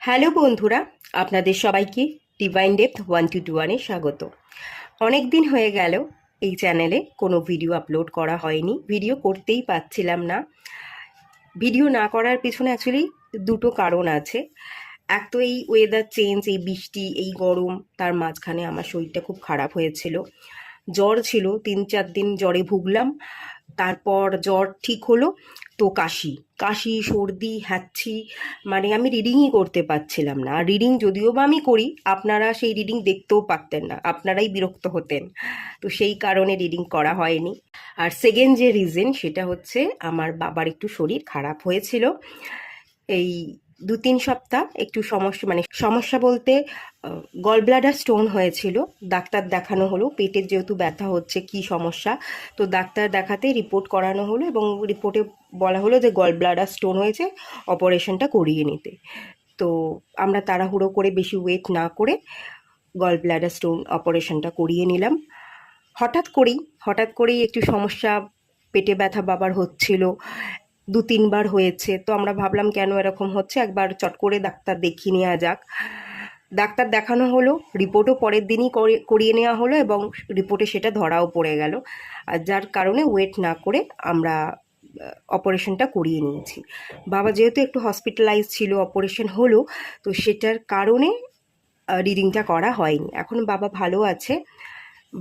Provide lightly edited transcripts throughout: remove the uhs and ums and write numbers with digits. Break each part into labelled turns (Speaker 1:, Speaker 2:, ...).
Speaker 1: Hello বন্ধুরা, আপনাদের সবাইকে ডিভাইন ডেপথ 1 2 1-এ স্বাগত। অনেক দিন হয়ে গেল এই চ্যানেলে কোনো ভিডিও আপলোড করা হয়নি, ভিডিও করতেই পারছিলাম না। ভিডিও না করার পিছনে অ্যাকচুয়ালি দুটো কারণ আছে। এক তো এই ওয়েদার চেঞ্জ, এই বৃষ্টি, এই গরম, তার মাঝখানে আমার শরীরটা খুব খারাপ হয়েছিল। জ্বর ছিল, 3 4 দিন জ্বরে ভুগলাম। তারপর জ্বর ঠিক হলো, তো কাশি কাশি সর্দি হ্যাচ্ছি, মানে আমি রিডিংই করতে পারছিলাম না। আর রিডিং যদিও বা আমি করি, আপনারা সেই রিডিং দেখতেও পারতেন না, আপনারাই বিরক্ত হতেন। তো সেই কারণে রিডিং করা হয়নি। আর সেকেন্ড যে রিজন, সেটা হচ্ছে আমার বাবার একটু শরীর খারাপ হয়েছিল এই 2 3 সপ্তাহ। একটু সমস্যা, মানে সমস্যা বলতে গল ব্লাডার স্টোন হয়েছিল। ডাক্তার দেখানো হলো, পেটের যেহেতু ব্যথা হচ্ছে, কি সমস্যা। তো ডাক্তার দেখাতে রিপোর্ট করানো হলো এবং রিপোর্টে বলা হলো যে গল ব্লাডার স্টোন হয়েছে, অপারেশনটা করিয়ে নিতে। তো আমরা তাড়াহুড়ো করে, বেশি ওয়েট না করে, গল ব্লাডার স্টোন অপারেশনটা করিয়ে নিলাম। হঠাৎ করেই একটু সমস্যা, পেটে ব্যথা বাবার হচ্ছিল, 2 3 বার হয়েছে। তো আমরা ভাবলাম কেন এরকম হচ্ছে, একবার চট করে ডাক্তার দেখিয়ে নেওয়া যাক। ডাক্তার দেখানো হলো, রিপোর্টও পরের দিনই করিয়ে নেওয়া হলো এবং রিপোর্টে সেটা ধরাও পড়ে গেল। আর যার কারণে ওয়েট না করে আমরা অপারেশনটা করিয়ে নিয়েছি। বাবা যেহেতু একটু হসপিটালাইজ ছিল, অপারেশন হলো, তো সেটার কারণে রিডিংটা করা হয়নি। এখন বাবা ভালো আছে,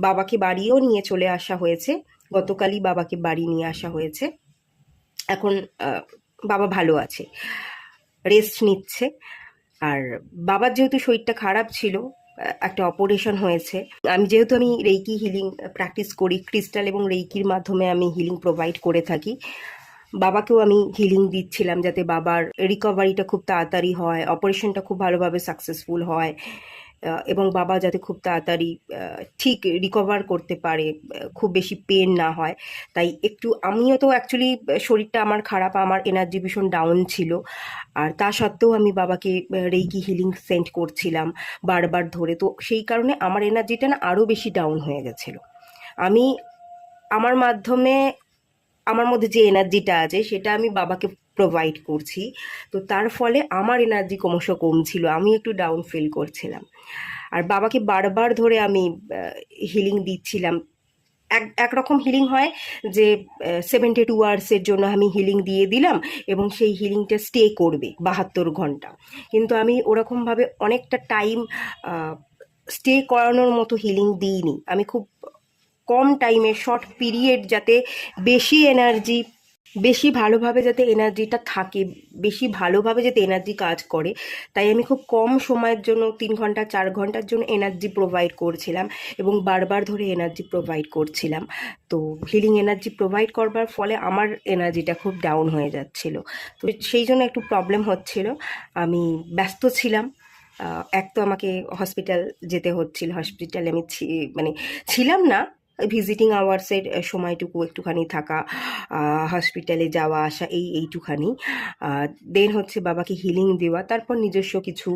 Speaker 1: বাবাকে বাড়িও নিয়ে চলে আসা হয়েছে। গতকালই বাবাকে বাড়ি নিয়ে আসা হয়েছে। এখন বাবা ভালো আছে, রেস্ট নিচ্ছে। আর বাবার যেহেতু শরীরটা খারাপ ছিল, একটা অপারেশন হয়েছে। আমি রেইকি হিলিং প্র্যাকটিস করি, ক্রিস্টাল এবং রেইকির মাধ্যমে আমি হিলিং প্রোভাইড করে থাকি। বাবাকেও আমি হিলিং দিচ্ছিলাম যাতে বাবার রিকভারিটা খুব তাড়াতাড়ি হয়, অপারেশনটা খুব ভালোভাবে সাকসেসফুল হয়, এবং বাবা যাতে খুব তাড়াতাড়ি ঠিক রিকভার করতে পারে, খুব বেশি পেন না হয়। তাই একটু, আমিও তো অ্যাকচুয়ালি শরীরটা আমার খারাপ, আমার এনার্জি ভীষণ ডাউন ছিল। আর তা সত্ত্বেও আমি বাবাকে রেইকি হিলিং সেন্ড করছিলাম বারবার ধরে। তো সেই কারণে আমার এনার্জিটা না আরও বেশি ডাউন হয়ে গেছিলো। আমি আমার মাধ্যমে, আমার মধ্যে যে এনার্জিটা আছে সেটা আমি বাবাকে প্রোভাইড করছি। তো তার ফলে আমার এনার্জি ক্রমশ কমছিল, আমি একটু ডাউন ফিল করছিলাম। আর বাবাকে বারবার ধরে আমি হিলিং দিচ্ছিলাম। একরকম হিলিং হয় যে 72 আওয়ার্সের জন্য আমি হিলিং দিয়ে দিলাম এবং সেই হিলিংটা স্টে করবে 72 ঘন্টা। কিন্তু আমি ওরকমভাবে অনেকটা টাইম স্টে করানোর মতো হিলিং দিইনি। আমি খুব কম টাইমে, শর্ট পিরিয়ড, যাতে বেশি ভালোভাবে যাতে এনার্জিটা থাকে, বেশি ভালোভাবে যাতে এনার্জি কাজ করে, তাই আমি খুব কম সময়ের জন্য, 3 ঘন্টা 4 ঘন্টার জন্য এনার্জি প্রোভাইড করছিলাম এবং বারবার ধরে এনার্জি প্রোভাইড করছিলাম। তো হিলিং এনার্জি প্রোভাইড করবার ফলে আমার এনার্জিটা খুব ডাউন হয়ে যাচ্ছিল। তো সেই জন্য একটু প্রবলেম হচ্ছিল, আমি ব্যস্ত ছিলাম। এক তো আমাকে হসপিটাল যেতে হচ্ছিল, হসপিটালে আমি মানে ছিলাম না, ভিজিটিং আওয়ার্সের সময়টুকু একটুখানি থাকা, হসপিটালে যাওয়া আসা, এইটুখানি। দেন হচ্ছে বাবাকে হিলিং দেওয়া, তারপর নিজস্ব কিছু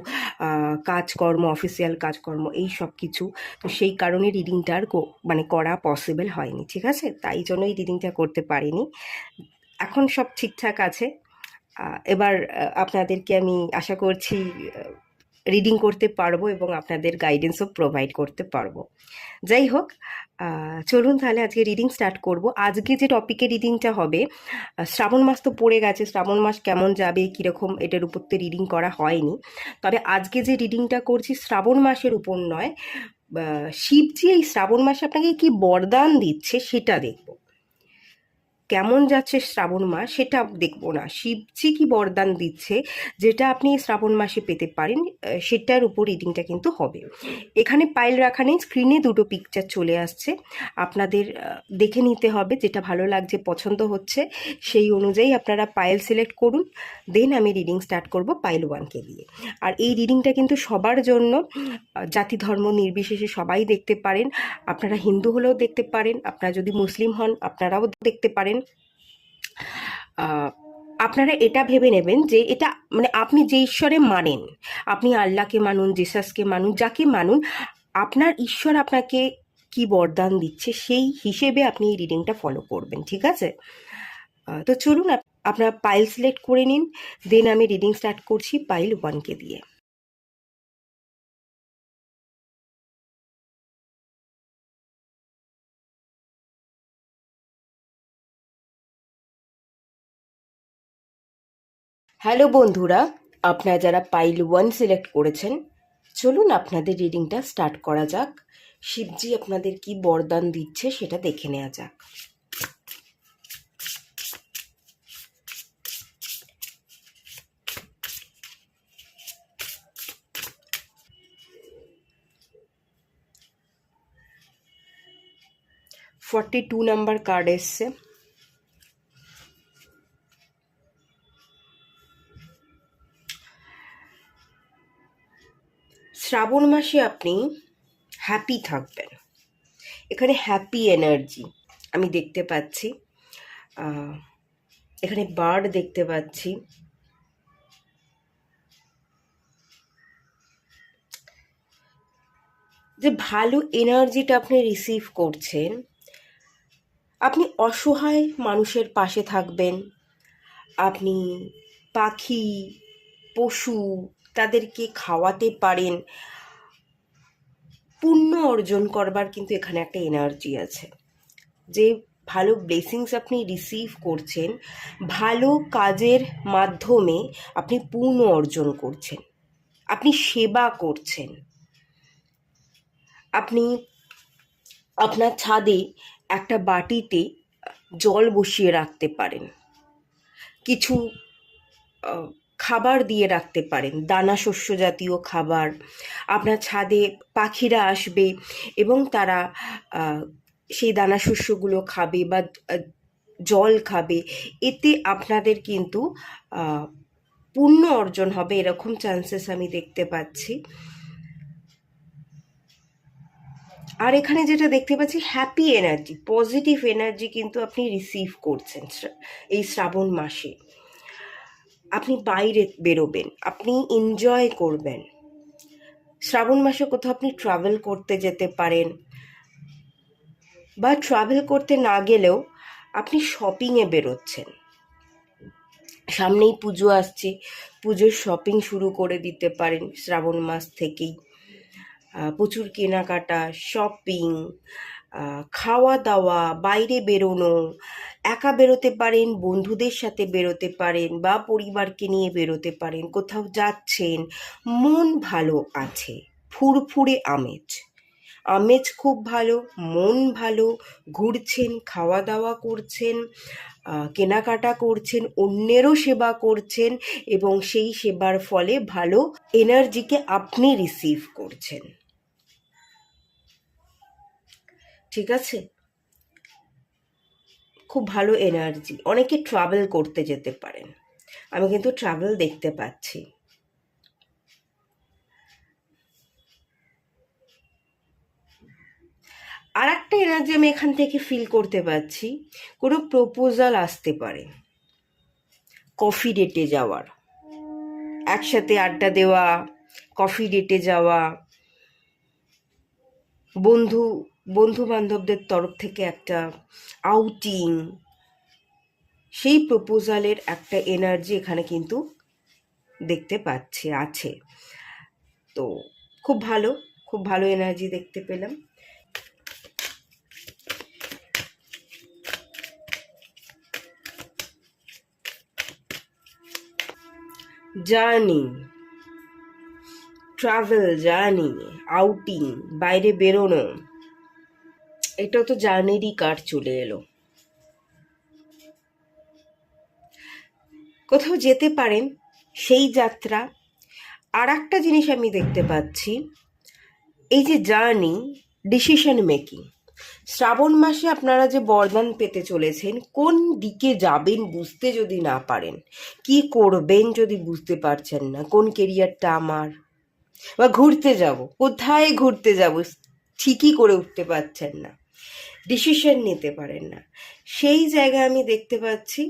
Speaker 1: কাজকর্ম, অফিসিয়াল কাজকর্ম, এই সব কিছু। তো সেই কারণে রিডিংটা আর মানে করা পসিবল হয়নি, ঠিক আছে? তাই জন্যই রিডিংটা করতে পারিনি। এখন সব ঠিকঠাক আছে। এবার আপনাদেরকে আমি আশা করছি রিডিং করতে পারবো এবং আপনাদের গাইডেন্সও প্রোভাইড করতে পারবো। যাই হোক, চলুন তাহলে আজকে রিডিং স্টার্ট করব। আজকে যে টপিকে রিডিংটা হবে, শ্রাবণ মাস তো পড়ে গেছে, শ্রাবণ মাস কেমন যাবে, কীরকম, এটার উপর তো রিডিং করা হয়নি। তবে আজকে যে রিডিংটা করছি শ্রাবণ মাসের উপর নয়, শিবজি এই শ্রাবণ মাসে আপনাকে কি বরদান দিচ্ছে সেটা দেখব। কেমন যাচ্ছে শ্রাবণ মাস সেটা দেখবো না, শিবজি কি বরদান দিচ্ছে যেটা আপনি শ্রাবণ মাসে পেতে পারেন, সেটার উপর রিডিংটা কিন্তু হবে। এখানে পাইল রাখা নেই, স্ক্রিনে দুটো পিকচার চলে আসছে, আপনাদের দেখে নিতে হবে, যেটা ভালো লাগছে, পছন্দ হচ্ছে, সেই অনুযায়ী আপনারা পাইল সিলেক্ট করুন। দেন আমি রিডিং স্টার্ট করব পাইল 1কে দিয়ে। আর এই রিডিংটা কিন্তু সবার জন্য, জাতি ধর্ম নির্বিশেষে সবাই দেখতে পারেন। আপনারা হিন্দু হলেও দেখতে পারেন, আপনারা যদি মুসলিম হন আপনারাও দেখতে পারেন। আপনারা এটা ভেবে নেবেন যে এটা, মানে আপনি যে ঈশ্বরে মানেন, আপনি আল্লাহকে মানুন, জেসাসকে মানুন, যাকে মানুন, আপনার ঈশ্বর আপনাকে কি বরদান দিচ্ছে সেই হিসেবে আপনি এই রিডিংটা ফলো করবেন, ঠিক আছে? তো চলুন আপনারা পাইল সিলেক্ট করে নিন। দেন আমি রিডিং স্টার্ট করছি পাইল 1কে দিয়ে। হ্যালো বন্ধুরা, আপনারা যারা পাইল 1 সিলেক্ট করেছেন, চলুন আপনাদের রিডিংটা স্টার্ট করা যাক। শিবজি আপনাদের কি বরদান দিচ্ছে সেটা দেখে নেওয়া যাক। টু নাম্বার কার্ড এসছে। শ্রাবণ মাসে আপনি হ্যাপি থাকবেন। এখানে হ্যাপি এনার্জি আমি দেখতে পাচ্ছি। এখানে বার্ড দেখতে পাচ্ছি। যে ভালো এনার্জিটা আপনি রিসিভ করছেন, আপনি অসহায় মানুষের পাশে থাকবেন। আপনি পাখি, পশু তাদেরকে খাওয়াতে পারেন। পুণ্য অর্জন করবার কিন্তু এখানে একটা এনার্জি আছে। যে ভালো ব্লেসিংস আপনি রিসিভ করছেন, ভালো কাজের মাধ্যমে আপনি পুণ্য অর্জন করছেন, আপনি সেবা করছেন। আপনি আপনার ছাদে একটা বাটিতে জল বসিয়ে রাখতে পারেন, কিছু খাবার দিয়ে রাখতে পারেন, দানা শস্য জাতীয় খাবার। আপনার ছাদে পাখিরা আসবে এবং তারা সেই দানা শস্যগুলো খাবে বা জল খাবে। এতে আপনাদের কিন্তু পুণ্য অর্জন হবে, এরকম চান্সেস আমি দেখতে পাচ্ছি। আর এখানে যেটা দেখতে পাচ্ছি, হ্যাপি এনার্জি, পজিটিভ এনার্জি কিন্তু আপনি রিসিভ করছেন এই শ্রাবণ মাসে। আপনি বাইরে বেরোবেন, আপনি এনজয় করবেন। শ্রাবণ মাসে কোথাও আপনি ট্রাভেল করতে যেতে পারেন, বা ট্রাভেল করতে না গেলেও আপনি শপিংয়ে বেরোচ্ছেন। সামনেই পুজো আসছে, পুজোর শপিং শুরু করে দিতে পারেন শ্রাবণ মাস থেকেই। প্রচুর কেনাকাটা, শপিং, খাওয়া দাওয়া, বাইরে বেরোনো, একা বেরোতে পারেন, বন্ধুদের সাথে বেরোতে পারেন, বা পরিবারকে নিয়ে বেরোতে পারেন। কোথাও যাচ্ছেন, মন ভালো আছে, ফুরফুরে আমেজ, আমেজ খুব ভালো, মন ভালো, ঘুরছেন, খাওয়া দাওয়া করছেন, কেনাকাটা করছেন, অন্যেরও সেবা করছেন, এবং সেই সেবার ফলে ভালো এনার্জিকে আপনি রিসিভ করছেন। ঠিক আছে, খুব ভালো এনার্জি। অনেকে ট্রাভেল করতে যেতে পারেন, আমি কিন্তু ট্রাভেল দেখতে পাচ্ছি। আর একটা এনার্জি আমি এখান থেকে ফিল করতে পারছি, কোনো প্রপোজাল আসতে পারে, কফি ডেটে যাওয়ার, একসাথে আড্ডা দেওয়া, কফি ডেটে যাওয়া, বন্ধু বান্ধবদের তরফ থেকে একটা আউটিং, সেই প্রপোজালের একটা এনার্জি এখানে কিন্তু দেখতে পাচ্ছি আছে। তো খুব ভালো এনার্জি দেখতে পেলাম। জার্নি, ট্রাভেল, জার্নি, আউটিং, বাইরে বেরোনো, এটাও তো জার্নিরই কার্ড চলে এলো। কোথাও যেতে পারেন, সেই যাত্রা। আর একটা জিনিস আমি দেখতে পাচ্ছি, এই যে জার্নি, ডিসিশন মেকিং। শ্রাবণ মাসে আপনারা যে বরদান পেতে চলেছেন, কোন দিকে যাবেন বুঝতে যদি না পারেন, কি করবেন যদি বুঝতে পারছেন না, কোন কেরিয়ারটা আমার, বা ঘুরতে যাব, কোথায় ঘুরতে যাব ঠিকই করে উঠতে পারছেন না, ডিসিশন নিতে পারেন না, সেই জায়গায় আমি দেখতে পাচ্ছি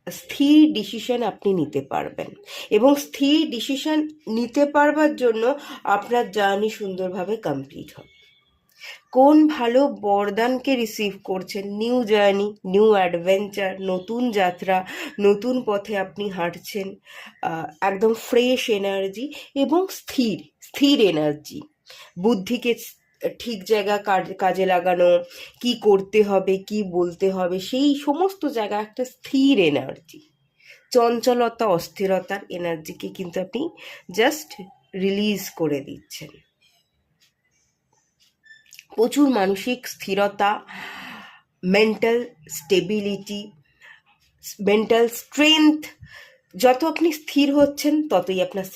Speaker 1: স্থির ডিসিশন আপনি নিতে পারবেন। এবং স্থির ডিসিশন নিতে পারবার জন্য আপনার জার্নি সুন্দরভাবে কমপ্লিট হবে। কোন ভালো বরদানকে রিসিভ করছেন, নিউ জার্নি, নিউ অ্যাডভেঞ্চার, নতুন যাত্রা, নতুন পথে আপনি হাঁটছেন, একদম ফ্রেশ এনার্জি এবং স্থির এনার্জি, বুদ্ধিকে ঠিক জায়গা কাজে লাগানো, কি করতে হবে, কি বলতে হবে, সেই সমস্ত জায়গা একটা স্থির এনার্জি চঞ্চলতা, অস্থিরতার এনার্জিকে কিন্তু আপনি জাস্ট রিলিজ করে দিচ্ছেন। প্রচুর মানসিক স্থিরতা, মেন্টাল স্টেবিলিটি, মেন্টাল স্ট্রেংথ, যত আপনি স্থির হচ্ছেন ততই আপনার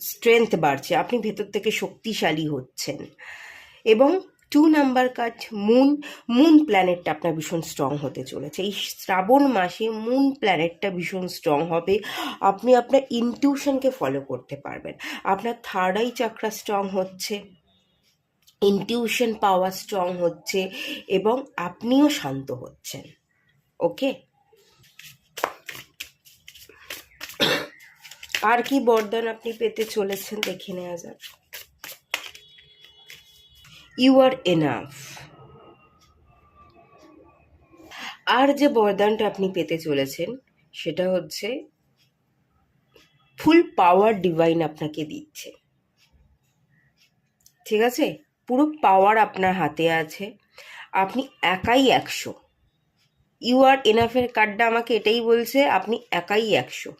Speaker 1: স্ট্রেংথ বাড়ছে, আপনি ভেতর থেকে শক্তিশালী হচ্ছেন। এবং 2 নাম্বার কাজ, মুন প্ল্যানেটটা আপনার ভীষণ স্ট্রং হতে চলেছে। এই শ্রাবণ মাসে মুন প্ল্যানেটটা ভীষণ স্ট্রং হবে। আপনি আপনার ইনটিউশনকে ফলো করতে পারবেন। আপনার থার্ড আই চাকরা স্ট্রং হচ্ছে, ইনটিউশন পাওয়ার স্ট্রং হচ্ছে এবং আপনিও শান্ত হচ্ছেন। ওকে, আর কি বরদান আপনি পেতে চলেছেন দেখে নেওয়া যাক। You R enough. আর যে বরদানটা আপনি পেতে চলেছেন সেটা হচ্ছে ফুল পাওয়ার ডিভাইন আপনাকে দিচ্ছে। ঠিক আছে, পুরো পাওয়ার আপনার হাতে আছে, আপনি একাই 100। ইউ আর এনাফের কার্ডটা আমাকে এটাই বলছে, আপনি একাই 100।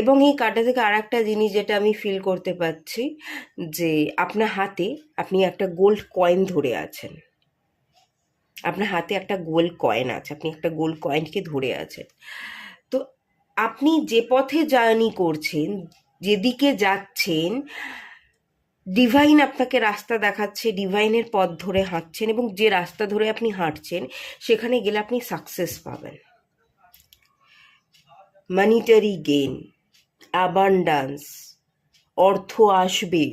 Speaker 1: এবং এই কার্ডটা থেকে আর একটা জিনিস যেটা আমি ফিল করতে পারছি, যে আপনার হাতে আপনি একটা গোল্ড কয়েন ধরে আছেন। আপনার হাতে একটা গোল্ড কয়েন আছে, আপনি একটা গোল্ড কয়েনকে ধরে আছেন। তো আপনি যে পথে জার্নি করছেন, যেদিকে যাচ্ছেন, ডিভাইন আপনাকে রাস্তা দেখাচ্ছে, ডিভাইনের পথ ধরে হাঁটছেন এবং যে রাস্তা ধরে আপনি হাঁটছেন সেখানে গেলে আপনি সাকসেস পাবেন। মানিটারি গেইন, অ্যাবান্ডান্স, অর্থ আসবে,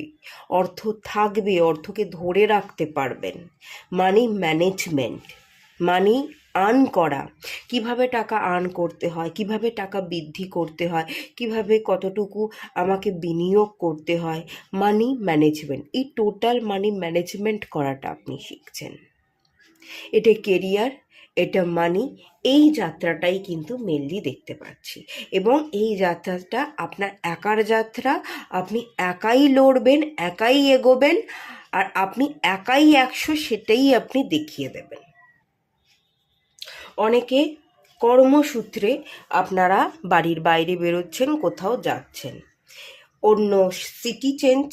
Speaker 1: অর্থ থাকবে, অর্থকে ধরে রাখতে পারবেন। মানি ম্যানেজমেন্ট, মানি আর্ন করা, কিভাবে টাকা আর্ন করতে হয়, কিভাবে টাকা বৃদ্ধি করতে হয়, কিভাবে কতটুকু আমাকে বিনিয়োগ করতে হয়, মানি ম্যানেজমেন্ট, এই টোটাল মানি ম্যানেজমেন্ট করাটা আপনি শিখছেন। এটা কেরিয়ার, এটা মানি, এই যাত্রাটাই কিন্তু মেনলি দেখতে পাচ্ছি। এবং এই যাত্রাটা আপনার একার যাত্রা, আপনি একাই লড়বেন, একাই এগোবেন, আর আপনি একাই 100 সেটাই আপনি দেখিয়ে দেবেন। অনেকে কর্মসূত্রে আপনারা বাড়ির বাইরে বেরোচ্ছেন, কোথাও যাচ্ছেন, অন্য সিটি চেঞ্জ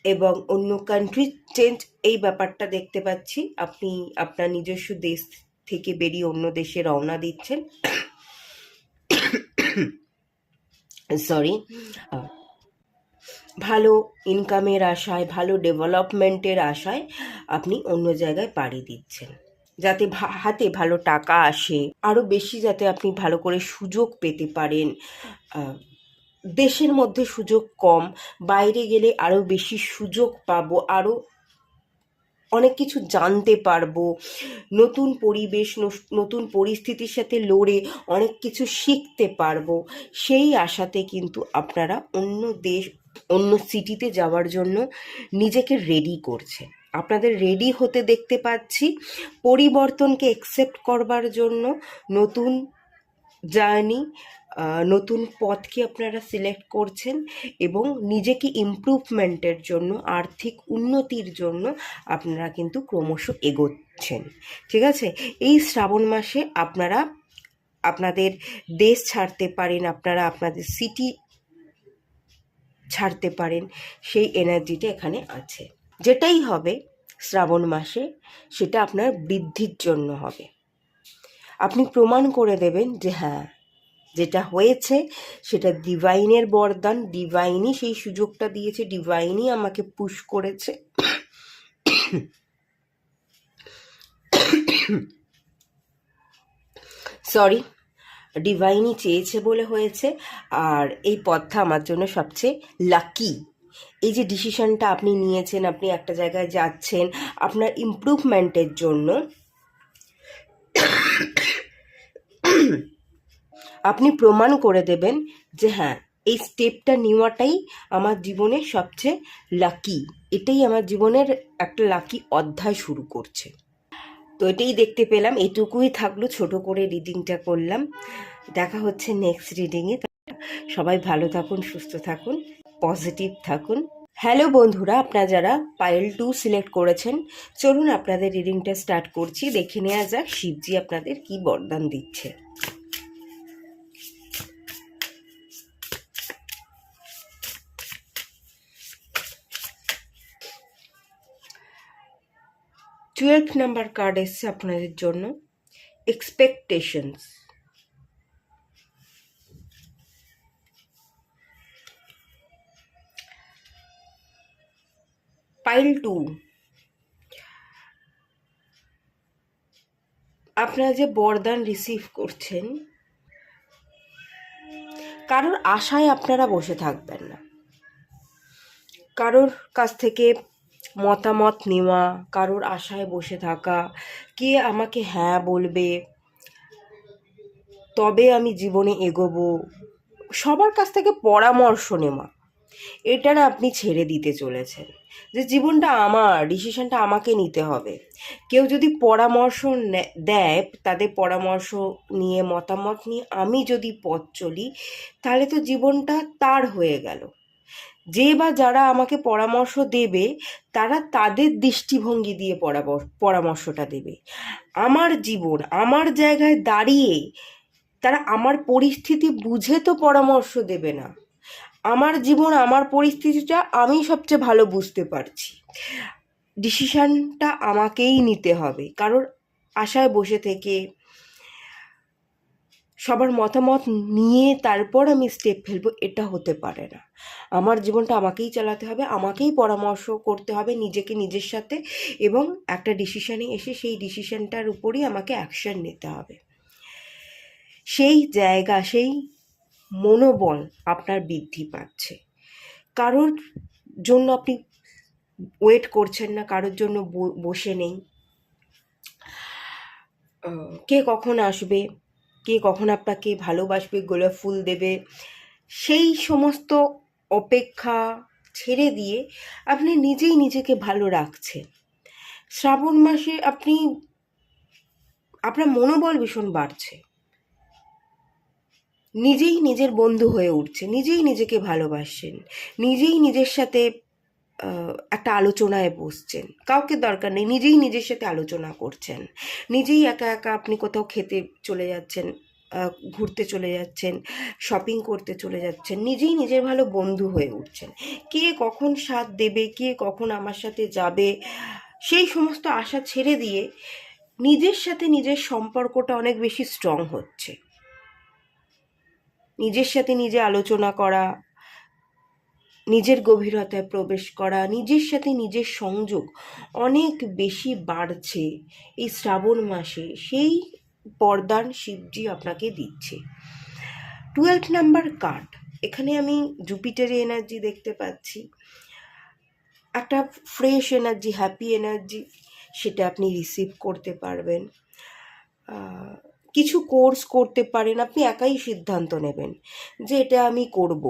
Speaker 1: এবং অন্য কান্ট্রি চেঞ্জ, এই ব্যাপারটা দেখতে পাচ্ছি। আপনি আপনার নিজস্ব দেশ থেকে বেরিয়ে অন্য দেশে রওনা দিচ্ছেন। সরি, ভালো ইনকামের আশায়, ভালো ডেভেলপমেন্টের আশায় আপনি অন্য জায়গায় পাড়ি দিচ্ছেন, যাতে হাতে ভালো টাকা আসে, আরও বেশি যাতে আপনি ভালো করে সুযোগ পেতে পারেন। দেশের মধ্যে সুযোগ কম, বাইরে গেলে আরও বেশি সুযোগ পাবো, আরও অনেক কিছু জানতে পারবো, নতুন পরিবেশ, নতুন পরিস্থিতির সাথে লড়ে অনেক কিছু শিখতে পারবো। সেই আশাতে কিন্তু আপনারা অন্য দেশ, অন্য সিটিতে যাওয়ার জন্য নিজেকে রেডি করছে। আপনাদের রেডি হতে দেখতে পাচ্ছি, পরিবর্তনকে অ্যাকসেপ্ট করবার জন্য, নতুন জার্নি, নতুন পথকে আপনারা সিলেক্ট করছেন এবং নিজেকে ইমপ্রুভমেন্টের জন্য, আর্থিক উন্নতির জন্য আপনারা কিন্তু ক্রমশ এগোচ্ছেন। ঠিক আছে, এই শ্রাবণ মাসে আপনারা আপনাদের দেশ ছাড়তে পারেন, আপনারা আপনাদের সিটি ছাড়তে পারেন, সেই এনার্জিটা এখানে আছে। যেটাই হবে শ্রাবণ মাসে সেটা আপনার বৃদ্ধির জন্য হবে। আপনি প্রমাণ করে দেবেন যে হ্যাঁ, যেটা হয়েছে সেটা ডিভাইনের বরদান, ডিভাইনই সেই সুযোগটা দিয়েছে, ডিভাইনই আমাকে পুশ করেছে। সরি, ডিভাইনই চেয়েছে বলে হয়েছে। আর এই পথটা আমার জন্য সবচেয়ে লাকি। এই যে ডিসিশনটা আপনি নিয়েছেন, আপনি একটা জায়গায় যাচ্ছেন আপনার ইমপ্রুভমেন্টের জন্য, আপনি প্রমাণ করে দেবেন যে হ্যাঁ, এই স্টেপটা নেওয়াটাই আমার জীবনের সবচেয়ে লাকি, এটাই আমার জীবনের একটা লাকি অধ্যায় শুরু করছে। তো এটাই দেখতে পেলাম, এটুকুই থাকলো, ছোট করে রিডিংটা করলাম। দেখা হচ্ছে নেক্সট রিডিংয়ে। সবাই ভালো থাকুন, সুস্থ থাকুন, পজিটিভ থাকুন। হ্যালো বন্ধুরা, আপনারা যারা পাইল 2 সিলেক্ট করেছেন, চলুন আপনাদের রিডিংটা স্টার্ট করছি। দেখে নেওয়া যাক শিবজি আপনাদের কি বরদান দিচ্ছে। 12th নাম্বার কার্ড এসছে আপনাদের জন্য, এক্সপেকটেশনস। পাইল 2, আপনারা যে বরদান রিসিভ করছেন, কারোর আশায় আপনারা বসে থাকবেন না। কারোর কাছ থেকে মতামত নেওয়া, কারোর আশায় বসে থাকা, কে আমাকে হ্যাঁ বলবে তবে আমি জীবনে এগোবো, সবার কাছ থেকে পরামর্শ নেওয়া, এটা না আপনি ছেড়ে দিতে চলেছেন। যে জীবনটা আমার, ডিসিশনটা আমাকে নিতে হবে। কেউ যদি পরামর্শ দেয়, তাদের পরামর্শ নিয়ে, মতামত নিয়ে আমি যদি পথ চলি, তাহলে তো জীবনটা তার হয়ে গেল। যে বা যারা আমাকে পরামর্শ দেবে, তারা তাদের দৃষ্টিভঙ্গি দিয়ে পরামর্শটা দেবে। আমার জীবন, আমার জায়গায় দাঁড়িয়ে তারা আমার পরিস্থিতি বুঝে তো পরামর্শ দেবে না। আমার জীবন, আমার পরিস্থিতিটা আমি সবচেয়ে ভালো বুঝতে পারছি। ডিসিশানটা আমাকেই নিতে হবে। কারোর আশায় বসে থেকে সবার মতামত নিয়ে তারপর আমি স্টেপ ফেলবো, এটা হতে পারে না। আমার জীবনটা আমাকেই চালাতে হবে, আমাকেই পরামর্শ করতে হবে নিজেকে, নিজের সাথে, এবং একটা ডিসিশানে এসে সেই ডিসিশানটার উপরই আমাকে অ্যাকশন নিতে হবে। সেই জায়গা, সেই মনোবল আপনার বৃদ্ধি পাচ্ছে। কারোর জন্য আপনি ওয়েট করছেন না, কারোর জন্য বসে নেই। কে কখন আসবে, কে কখন আপনাকে ভালোবাসবে, গোলাপ ফুল দেবে, সেই সমস্ত অপেক্ষা ছেড়ে দিয়ে আপনি নিজেই নিজেকে ভালো রাখছেন। শ্রাবণ মাসে আপনার মনোবল ভীষণ বাড়ছে, নিজেই নিজের বন্ধু হয়ে উঠছে, নিজেই নিজেকে ভালোবাসছেন, নিজেই নিজের সাথে একটা আলোচনায় বসছেন, কাউকে দরকার নেই, নিজেই নিজের সাথে আলোচনা করছেন, নিজেই একা একা আপনি কোথাও খেতে চলে যাচ্ছেন, ঘুরতে চলে যাচ্ছেন, শপিং করতে চলে যাচ্ছেন, নিজেই নিজের ভালো বন্ধু হয়ে উঠছেন। কে কখন সাথ দেবে, কে কখন আমার সাথে যাবে, সেই সমস্ত আশা ছেড়ে দিয়ে নিজের সাথে নিজের সম্পর্কটা অনেক বেশি স্ট্রং হচ্ছে। নিজের সাথে নিজে আলোচনা করা, নিজের গভীরতায় প্রবেশ করা, নিজের সাথে নিজের সংযোগ অনেক বেশি বাড়ছে এই শ্রাবণ মাসে। সেই বরদান শিবজি আপনাকে দিচ্ছে। 12 নাম্বার কার্ড, এখানে আমি জুপিটারি এনার্জি দেখতে পাচ্ছি, একটা ফ্রেশ এনার্জি, হ্যাপি এনার্জি, সেটা আপনি রিসিভ করতে পারবেন। কিছু কোর্স করতে পারেন, আপনি একাই সিদ্ধান্ত নেবেন যে এটা আমি করব,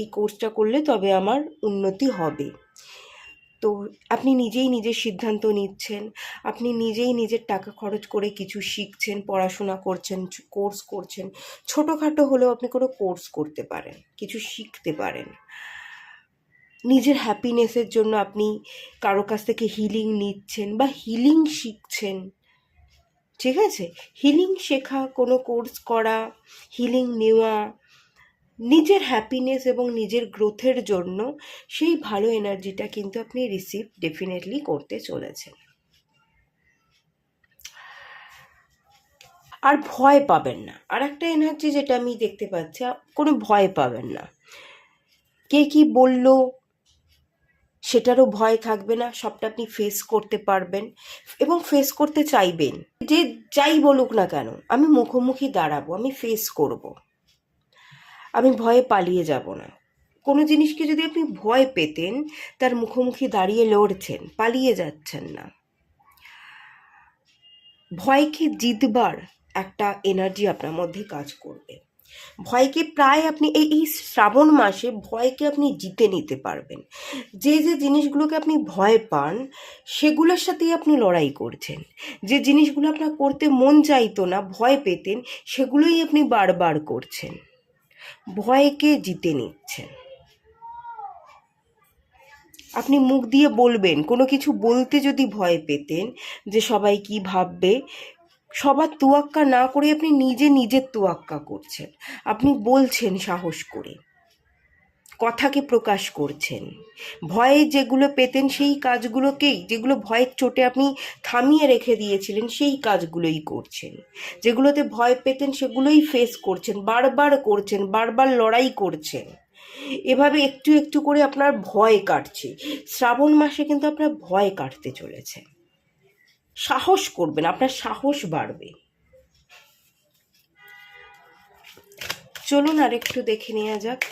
Speaker 1: এই কোর্সটা করলে তবে আমার উন্নতি হবে। তো আপনি নিজেই নিজের সিদ্ধান্ত নিচ্ছেন, আপনি নিজেই নিজের টাকা খরচ করে কিছু শিখছেন, পড়াশোনা করছেন, কোর্স করছেন। ছোটোখাটো হলেও আপনি কোনো কোর্স করতে পারেন, কিছু শিখতে পারেন। নিজের হ্যাপিনেসের জন্য আপনি কারো কাছ থেকে হিলিং নিচ্ছেন বা হিলিং শিখছেন, ঠিক আছে? হিলিং শেখা, কোনো কোর্স করা, হিলিং নেওয়া, নিজের হ্যাপিনেস এবং নিজের গ্রোথের জন্য সেই ভালো এনার্জিটা কিন্তু আপনি রিসিভ ডেফিনেটলি করতে চলেছেন। আর ভয় পাবেন না। আর একটা এনার্জি যেটা আমি দেখতে পাচ্ছি, কোনো ভয় পাবেন না। কে কি বললো সেটারও ভয় থাকবে না, সবটা আপনি ফেস করতে পারবেন এবং ফেস করতে চাইবেন। যে যাই বলুক না কেন, আমি মুখোমুখি দাঁড়াবো, আমি ফেস করব, আমি ভয়ে পালিয়ে যাব না। কোনো জিনিসকে যদি আপনি ভয় পেতেন, তার মুখোমুখি দাঁড়িয়ে লড়ছেন, পালিয়ে যাচ্ছেন না। ভয়কে জিতবার একটা এনার্জি আপনার মধ্যে কাজ করবে। ভয়কে প্রায় আপনি এই শ্রাবণ মাসে ভয়কে আপনি জিতে নিতে পারবেন। যে জিনিসগুলোকে আপনি ভয় পান, সেগুলোর সাথেই আপনি লড়াই করছেন। যে জিনিসগুলো আপনার করতে মন চাইতো না, ভয় পেতেন, সেগুলোই আপনি বারবার করছেন, ভয়কে জিতে নিচ্ছেন। আপনি মুখ দিয়ে বলবেন, কোনো কিছু বলতে যদি ভয় পেতেন যে সবাই কি ভাববে, সবার তোয়াক্কা না করে আপনি নিজের তোয়াক্কা করছেন, আপনি বলছেন সাহস করে, কথাকে প্রকাশ করছেন। ভয়ে যেগুলো পেতেন সেই কাজগুলোকেই, যেগুলো ভয়ের চোটে আপনি থামিয়ে রেখে দিয়েছিলেন সেই কাজগুলোই করছেন। যেগুলোতে ভয় পেতেন সেগুলোই ফেস করছেন, বারবার করছেন, বারবার লড়াই করছেন। এভাবে একটু একটু করে আপনার ভয় কাটছে। শ্রাবণ মাসে কিন্তু আপনার ভয় কাটতে চলেছে। সাহস করবেন, আপনার সাহস বাড়বে। চলুন আর একটু দেখে নেওয়া যাক।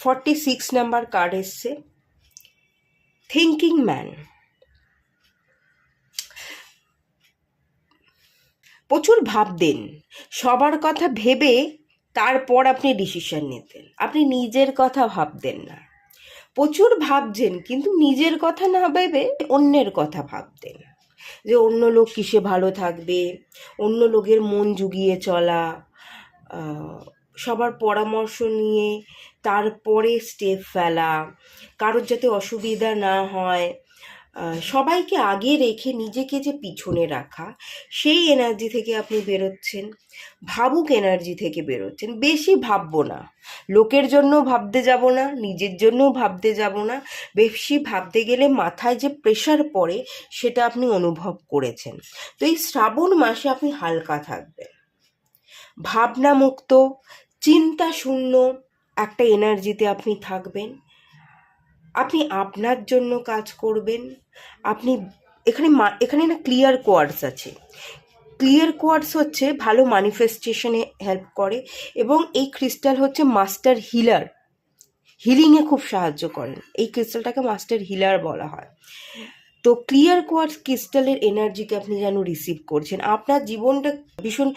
Speaker 1: 46 নাম্বার কার্ড এসছে, থিঙ্কিং ম্যান। প্রচুর ভাবতেন, সবার কথা ভেবে তারপর আপনি ডিসিশন নিতেন, আপনি নিজের কথা ভাবতেন না। প্রচুর ভাবছেন কিন্তু নিজের কথা না ভেবে অন্যের কথা ভাবতেন, যে অন্য লোক কিসে ভালো থাকবে, অন্য লোকের মন জুগিয়ে চলা, সবার পরামর্শ নিয়ে তারপরে স্টেপ ফেলা, কারোর যাতে অসুবিধা না হয়, সবাইকে আগে রেখে নিজেকে যে পিছনে রাখা, সেই এনার্জি থেকে আপনি বেরোচ্ছেন, ভাবুক এনার্জি থেকে বেরোচ্ছেন। বেশি ভাববো না, লোকের জন্য ভাবতে যাব না, নিজের জন্যও ভাবতে যাব না। বেশি ভাবতে গেলে মাথায় যে প্রেশার পড়ে সেটা আপনি অনুভব করেছেন। তো এই শ্রাবণ মাসে আপনি হালকা থাকবেন, ভাবনামুক্ত, চিন্তা শূন্য একটা এনার্জিতে আপনি থাকবেন। আপনি আপনার জন্য কাজ করবেন। আপনি এখানে না ক্লিয়ার কোয়ার্টস আছে। ক্লিয়ার কোয়ার্টস হচ্ছে ভালো ম্যানিফেস্টেশনে হেল্প করে, এবং এই ক্রিস্টাল হচ্ছে মাস্টার হিলার, হিলিংয়ে খুব সাহায্য করেন। এই ক্রিস্টালটাকে মাস্টার হিলার বলা হয়। তো ক্লিয়ার কোয়ার্টস ক্রিস্টালের এনার্জিকে আপনি যেন রিসিভ করছেন, আপনার জীবনটা ভীষণ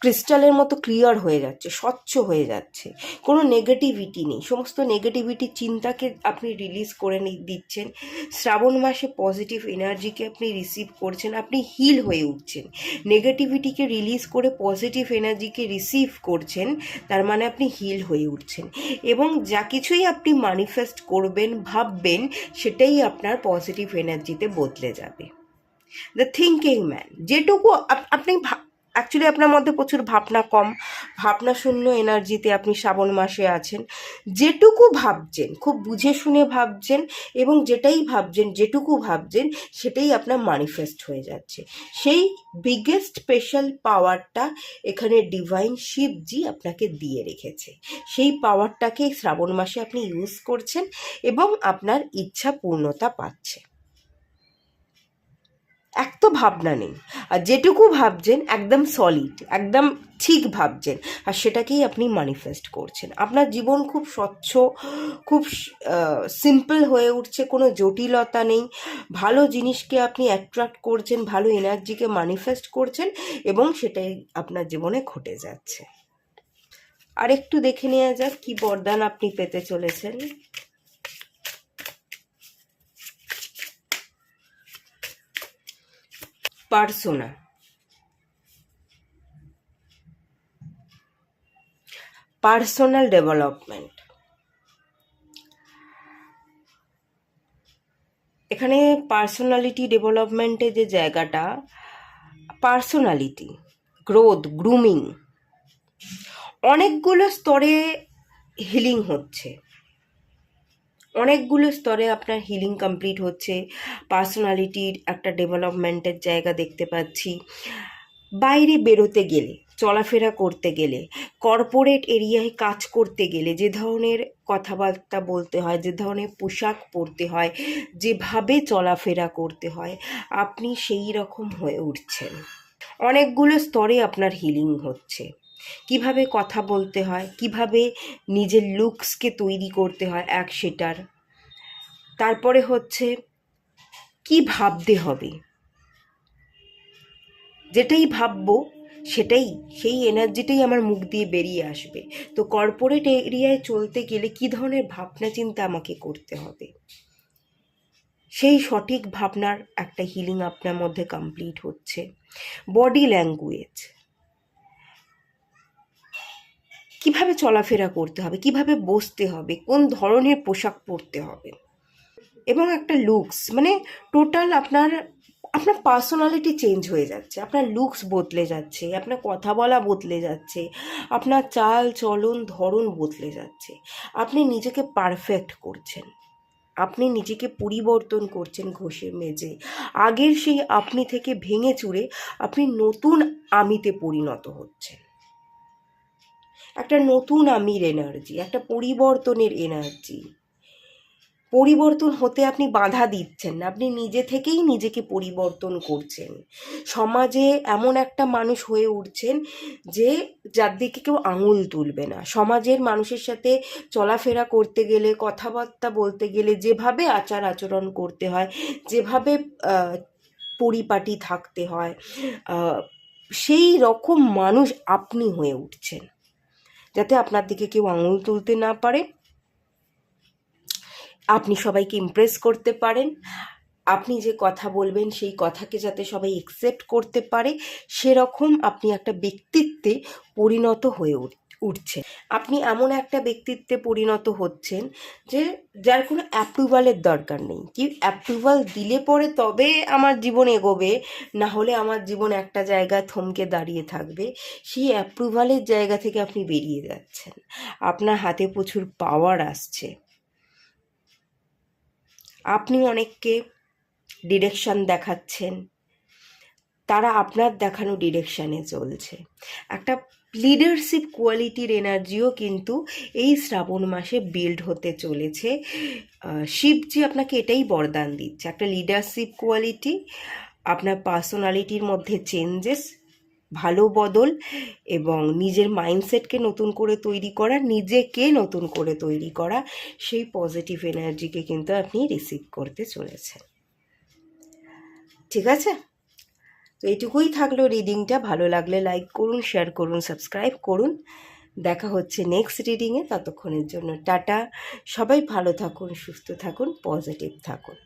Speaker 1: ক্রিস্টালের মতো ক্লিয়ার হয়ে যাচ্ছে, স্বচ্ছ হয়ে যাচ্ছে, কোনো নেগেটিভিটি নেই। সমস্ত নেগেটিভিটি চিন্তাকে আপনি রিলিজ করে দিচ্ছেন। শ্রাবণ মাসে পজিটিভ এনার্জিকে আপনি রিসিভ করছেন, আপনি হিল হয়ে উঠছেন। নেগেটিভিটিকে রিলিজ করে পজিটিভ এনার্জিকে রিসিভ করছেন, তার মানে আপনি হিল হয়ে উঠছেন। এবং যা কিছুই আপনি ম্যানিফেস্ট করবেন, ভাববেন, সেটাই আপনার পজিটিভ এনার্জিতে বদলে যাবে। দ্য থিঙ্কিং ম্যান, যেটুকু আপনি অ্যাকচুয়ালি আপনার মধ্যে প্রচুর ভাবনা কম, ভাবনা শূন্য এনার্জিতে আপনি শ্রাবণ মাসে আছেন। যেটুকু ভাবছেন খুব বুঝে শুনে ভাবছেন, এবং যেটাই ভাবছেন, যেটুকু ভাবছেন, সেটাই আপনার ম্যানিফেস্ট হয়ে যাচ্ছে। সেই বিগেস্ট স্পেশাল পাওয়ারটা এখানে ডিভাইন শিবজি আপনাকে দিয়ে রেখেছে। সেই পাওয়ারটাকে শ্রাবণ মাসে আপনি ইউজ করছেন এবং আপনার ইচ্ছা পূর্ণতা পাচ্ছে। এক তো ভাবনা নেই, আর যেটুকু ভাবছেন একদম সলিড, একদম ঠিক ভাবছেন, আর সেটাকেই আপনি ম্যানিফেস্ট করছেন। আপনার জীবন খুব স্বচ্ছ, খুব সিম্পল হয়ে উঠছে, কোনো জটিলতা নেই। ভালো জিনিসকে আপনি অ্যাট্রাক্ট করছেন, ভালো এনার্জিকে ম্যানিফেস্ট করছেন, এবং সেটাই আপনার জীবনে ঘটে যাচ্ছে। আর একটু দেখে নেওয়া যাক কি বরদান আপনি পেতে চলেছেন। Persona, personal development. এখানে পার্সোনালিটি ডেভেলপমেন্টের যে জায়গাটা, পার্সোনালিটি গ্রোথ, গ্রুমিং, অনেকগুলো স্তরে হিলিং হচ্ছে, অনেকগুলো স্তরে আপনার হিলিং কমপ্লিট হচ্ছে। পার্সোনালিটির একটা ডেভেলপমেন্টের জায়গা দেখতে পাচ্ছি। বাইরে বেরোতে গেলে, চলাফেরা করতে গেলে, কর্পোরেট এরিয়ায় কাজ করতে গেলে যে ধরনের কথাবার্তা বলতে হয়, যে ধরনের পোশাক পরতে হয়, যেভাবে চলাফেরা করতে হয়, আপনি সেই রকম হয়ে উঠছেন। অনেকগুলো স্তরে আপনার হিলিং হচ্ছে। কিভাবে কথা বলতে হয়, কিভাবে নিজের লুকসকে তৈরি করতে হয় এক সেটার, তারপরে হচ্ছে কি ভাবতে হবে, যেটাই ভাববো সেটাই, সেই এনার্জিটাই আমার মুখ দিয়ে বেরিয়ে আসবে। তো কর্পোরেট এরিয়ায় চলতে গেলে কী ধরনের ভাবনা চিন্তা আমাকে করতে হবে, সেই সঠিক ভাবনার একটা হিলিং আপনার মধ্যে কমপ্লিট হচ্ছে। বডি ল্যাঙ্গুয়েজ, কিভাবে চলাফেরা করতে হবে, কিভাবে বসতে হবে, কোন ধরনের পোশাক পরতে হবে, এবং একটা লুকস, মানে টোটাল আপনার আপনার পার্সোনালিটি চেঞ্জ হয়ে যাচ্ছে, আপনার লুকস বদলে যাচ্ছে, আপনার কথা বলা বদলে যাচ্ছে, আপনার চাল চলন ধরন বদলে যাচ্ছে। আপনি নিজেকে পারফেক্ট করছেন, আপনি নিজেকে পরিবর্তন করছেন ঘষে মেজে। আগের সেই আপনি থেকে ভেঙে চুরে আপনি নতুন আমিতে পরিণত হচ্ছেন। একটা নতুন আমির এনার্জি, একটা পরিবর্তনের এনার্জি। পরিবর্তন হতে আপনি বাধা দিচ্ছেন না, আপনি নিজে থেকেই নিজেকে পরিবর্তন করছেন। সমাজে এমন একটা মানুষ হয়ে উঠছেন যে যার দিকে কেউ আঙুল তুলবে না। সমাজের মানুষের সাথে চলাফেরা করতে গেলে, কথাবার্তা বলতে গেলে যেভাবে আচার আচরণ করতে হয়, যেভাবে পরিপাটি থাকতে হয়, সেই রকম মানুষ আপনি হয়ে উঠছেন, যাতে আপনার দিকে কেউ আঙুল তুলতে না পারে, আপনি সবাইকে ইমপ্রেস করতে পারেন, আপনি যে কথা বলবেন সেই কথাকে যাতে সবাই একসেপ্ট করতে পারে, সেরকম আপনি একটা ব্যক্তিত্বে পরিণত হয়ে উঠছেন। আপনি এমন একটা ব্যক্তিত্বে পরিণত হচ্ছেন যে যার কোনো অ্যাপ্রুভালের দরকার নেই। কি অ্যাপ্রুভাল দিলে পরে তবে আমার জীবন এগোবে, না হলে আমার জীবন একটা জায়গায় থমকে দাঁড়িয়ে থাকবে। সেই অ্যাপ্রুভালের জায়গা থেকে আপনি বেরিয়ে যাচ্ছেন, আপনার হাতে প্রচুর পাওয়ার আসছে, আপনি অনেককে ডিরেকশন দেখাচ্ছেন, তারা আপনার দেখানো ডিরেকশানে চলছে। একটা লিডারশিপ কোয়ালিটির এনার্জিও কিন্তু এই শ্রাবণ মাসে বিল্ড হতে চলেছে। শিবজি আপনাকে এটাই বরদান দিচ্ছে, একটা লিডারশিপ কোয়ালিটি, আপনার পার্সোনালিটির মধ্যে চেঞ্জেস, ভালো বদল, এবং নিজের মাইন্ডসেটকে নতুন করে তৈরি করা, নিজেকে নতুন করে তৈরি করা, সেই পজিটিভ এনার্জিকে কিন্তু আপনি রিসিভ করতে চলেছেন। ঠিক আছে, তো এইটুকুই থাকলো রিডিংটা। ভালো লাগলে লাইক করুন, শেয়ার করুন, সাবস্ক্রাইব করুন। দেখা হচ্ছে নেক্সট রিডিংয়ে, ততক্ষণের জন্য টাটা। সবাই ভালো থাকুন, সুস্থ থাকুন, পজিটিভ থাকুন।